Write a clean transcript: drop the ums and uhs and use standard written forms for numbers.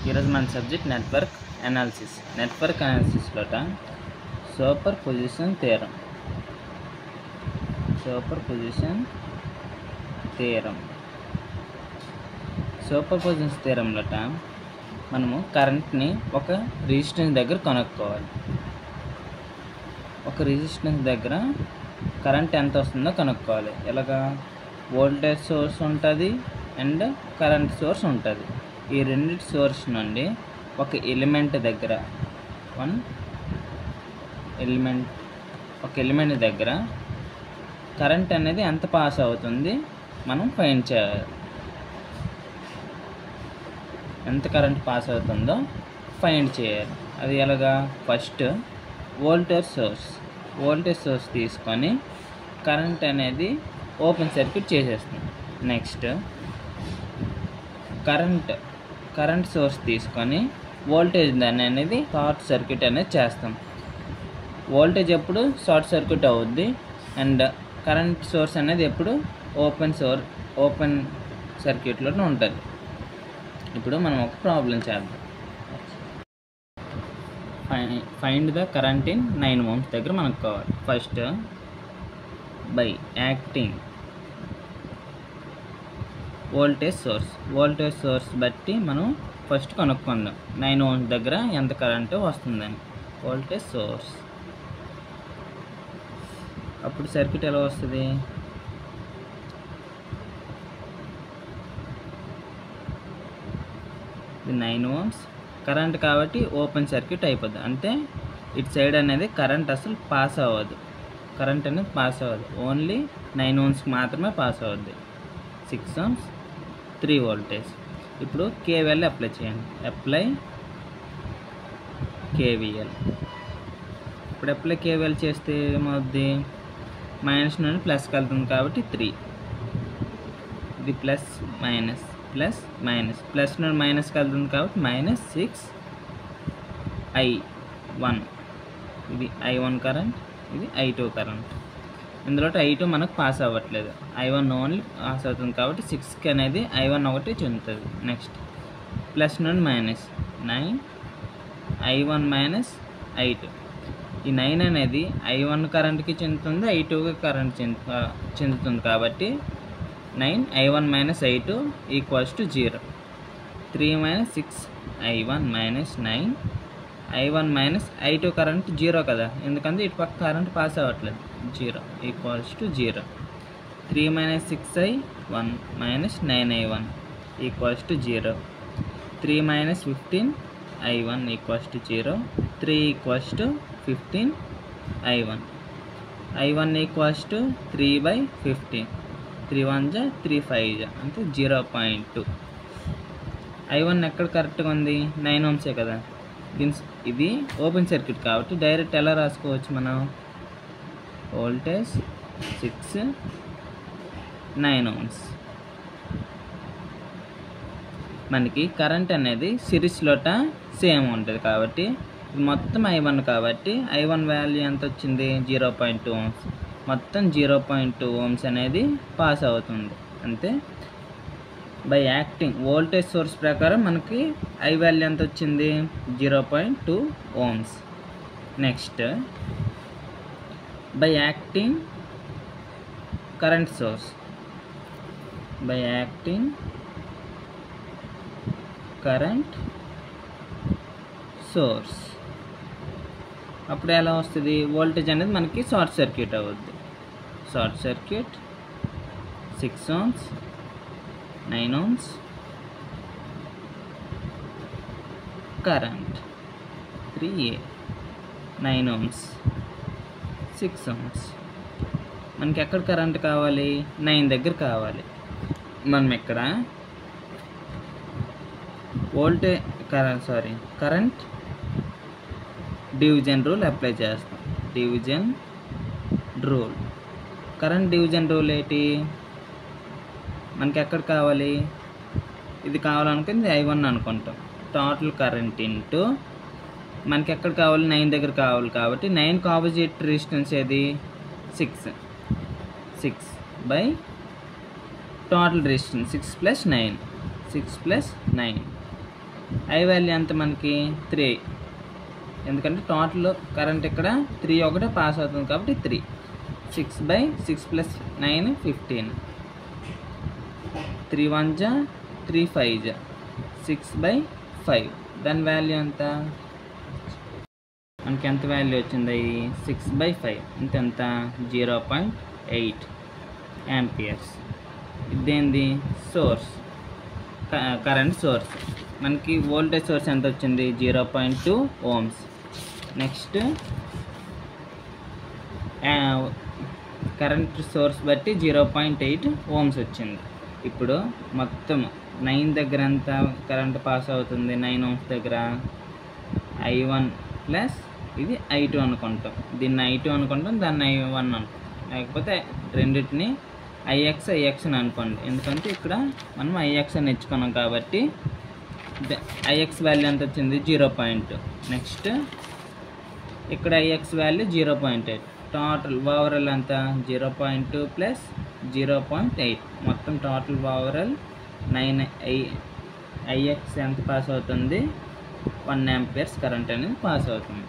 ఈరోజు మన subject network analysis. Network అనాలిసిస్లో superposition theorem. Superposition థియరంలో మనము కరెంట్ని ఒక రెసిస్టెన్స్ దగ్గర కనుక్కోవాలి. ఒక రెసిస్టెన్స్ దగ్గర కరెంట్ ఎంత వస్తుందో కనుక్కోవాలి. ఎలాగా? వోల్టేజ్ సోర్స్ ఉంటుంది అండ్ కరెంట్ సోర్స్ ఉంటుంది. ఈ రెండింటి సోర్స్ నుండి ఒక ఎలిమెంట్ దగ్గర దగ్గర కరెంట్ అనేది ఎంత పాస్ అవుతుంది మనం ఫైండ్ చేయాలి. ఎంత కరెంట్ పాస్ అవుతుందో ఫైండ్ చేయాలి. అది ఎలాగా? ఫస్ట్ వోల్టేజ్ సోర్స్ తీసుకొని కరెంట్ అనేది ఓపెన్ సర్క్యూట్ చేసేస్తుంది. నెక్స్ట్ కరెంట్ సోర్స్ తీసుకొని వోల్టేజ్ దాన్ని అనేది షార్ట్ సర్క్యూట్ అనేది చేస్తాం. వోల్టేజ్ ఎప్పుడు షార్ట్ సర్క్యూట్ అవుద్ది అండ్ కరెంట్ సోర్స్ అనేది ఎప్పుడు ఓపెన్ సర్క్యూట్లోనే ఉంటుంది. ఇప్పుడు మనం ఒక ప్రాబ్లం చేద్దాం. Find the current in 9 ohms దగ్గర మనకు కావాలి. First by acting voltage source బట్టి మనం ఫస్ట్ కనుక్కుందాం 9 ohms దగ్గర ఎంత కరెంటు వస్తుందని. వోల్టేజ్ సోర్స్ అప్పుడు సర్క్యూట్ ఎలా వస్తుంది? ఇది 9 ohms కరెంట్ కాబట్టి ఓపెన్ సర్క్యూట్ అయిపోద్ది. అంటే ఇటు సైడ్ అనేది కరెంట్ అసలు పాస్ అవ్వదు. ఓన్లీ 9 ohms మాత్రమే పాస్ అవ్వద్ది. 6 ohms 3 voltage. ఇప్పుడు KVL అప్లై చేయండి. Apply KVL. ఇప్పుడు అప్లై KVL చేస్తే ఏమవుద్ది? మైనస్ నుండి ప్లస్కి వెళ్తుంది కాబట్టి 3. ఇది ప్లస్ మైనస్ ప్లస్ నుండి మైనస్కి వెళ్తుంది కాబట్టి -6I1. ఇది I1 కరెంట్, ఇది I2 కరెంట్. ఇందులో I2 మనకు పాస్ అవ్వట్లేదు, I1 ఓన్లీ పాస్ అవుతుంది కాబట్టి 6కి అనేది I1 ఒకటి చెందుతుంది. నెక్స్ట్ ప్లస్ నుండి మైనస్ 9 I1 మైనస్ I2. ఈ 9 అనేది I1 కరెంట్కి చెందుతుంది, I2 కరెంట్ చెందుతుంది కాబట్టి 9 I1 minus I2 equals to 0. 3 minus 6 I1 minus 9 I1 minus I2 current 0 కదా, ఎందుకంటే ఇటు పక్క కరెంట్ పాస్ అవ్వట్లేదు. 0 equals to 0. 3 minus 6I1 minus 9I1 equals to 0. 3 minus 15I1 equals to 0. 3 equals to 15I1. I1 equals to 3/15. 3 1 3 5 అంటే 0.2. I1 ఎక్కడ కరెక్ట్గా ఉంది? 9 ohms కదా. ఇది ఓపెన్ సర్క్యూట్ కాబట్టి డైరెక్ట్ ఎలా రాసుకోవచ్చు మనం? Voltage 6 9 ohms. మనకి కరెంట్ అనేది సిరీస్లోట సేమ్ ఉంటుంది కాబట్టి మొత్తం I1 కాబట్టి I1 వాల్యూ ఎంత వచ్చింది? 0.2 ohms. మొత్తం 0.2 ohms అనేది పాస్ అవుతుంది. అంతే. బై యాక్టింగ్ వోల్టేజ్ సోర్స్ ప్రకారం మనకి I వాల్యూ ఎంత వచ్చింది? 0.2 ohms. Next by acting current source. అప్పుడు ఎలా వస్తుంది? వోల్టేజ్ అనేది మనకి షార్ట్ సర్క్యూట్ అవుద్ది. 6 ohms 9 ohms current 3A 9 ohms 6 ohms. మనకి ఎక్కడ కరెంట్ కావాలి? 9 దగ్గర కావాలి. మనం ఇక్కడ కరెంట్ డివిజన్ రూల్ అప్లై చేస్తాం. కరెంట్ డివిజన్ రూల్ ఏంటి? మనకి ఎక్కడ కావాలి? ఇది కావాలనుకుంది I1 అనుకుంటాం. టోటల్ కరెంట్ ఇంటూ మనకి ఎక్కడ కావాలి? 9 దగ్గర కావాలి కాబట్టి 9కి ఆపోజిట్ రెసిస్టెన్స్ ఏది? 6 by total resistance 6 + 9 I value ఎంత మనకి 3, ఎందుకంటే టోటల్ కరెంట్ ఇక్కడ 3 ఒకటే పాస్ అవుతుంది కాబట్టి 3. 6/6 + 9 15. 3 1 జా 3 5 జా 6/5. దాని వాల్యూ ఎంత మనకి ఎంత వాల్యూ వచ్చింది? 6/5 ఎంత 0.8 యాంపియర్స్. ఇదేంది సోర్స్, కరెంట్ సోర్స్. మనకి వోల్టేజ్ సోర్స్ ఎంత వచ్చింది? 0.2 ohms. నెక్స్ట్ కరెంట్ సోర్స్ బట్టి 0.8 ohms వచ్చింది. ఇప్పుడు మొత్తం 9 దగ్గర ఎంత కరెంట్ పాస్ అవుతుంది? 9 ohms దగ్గర I1 ప్లస్ ఇది I2 అనుకుంటాం. దీన్ని I2 అనుకుంటాం, దాన్ని I1 అనుకుంటాం. లేకపోతే రెండింటిని IX అని అనుకోండి, ఎందుకంటే ఇక్కడ మనం IX అని ఇచ్చుకున్నాం కాబట్టి IX వాల్యూ ఎంత వచ్చింది? 0. నెక్స్ట్ ఇక్కడ IX వాల్యూ 0.8. టోటల్ ఓవరాల్ ఎంత? 0.2 ప్లస్ 0.8. మొత్తం టోటల్ ఓవరాల్ 9. IX ఎంత పాస్ అవుతుంది? 1 amperes కరెంట్ అనేది పాస్ అవుతుంది.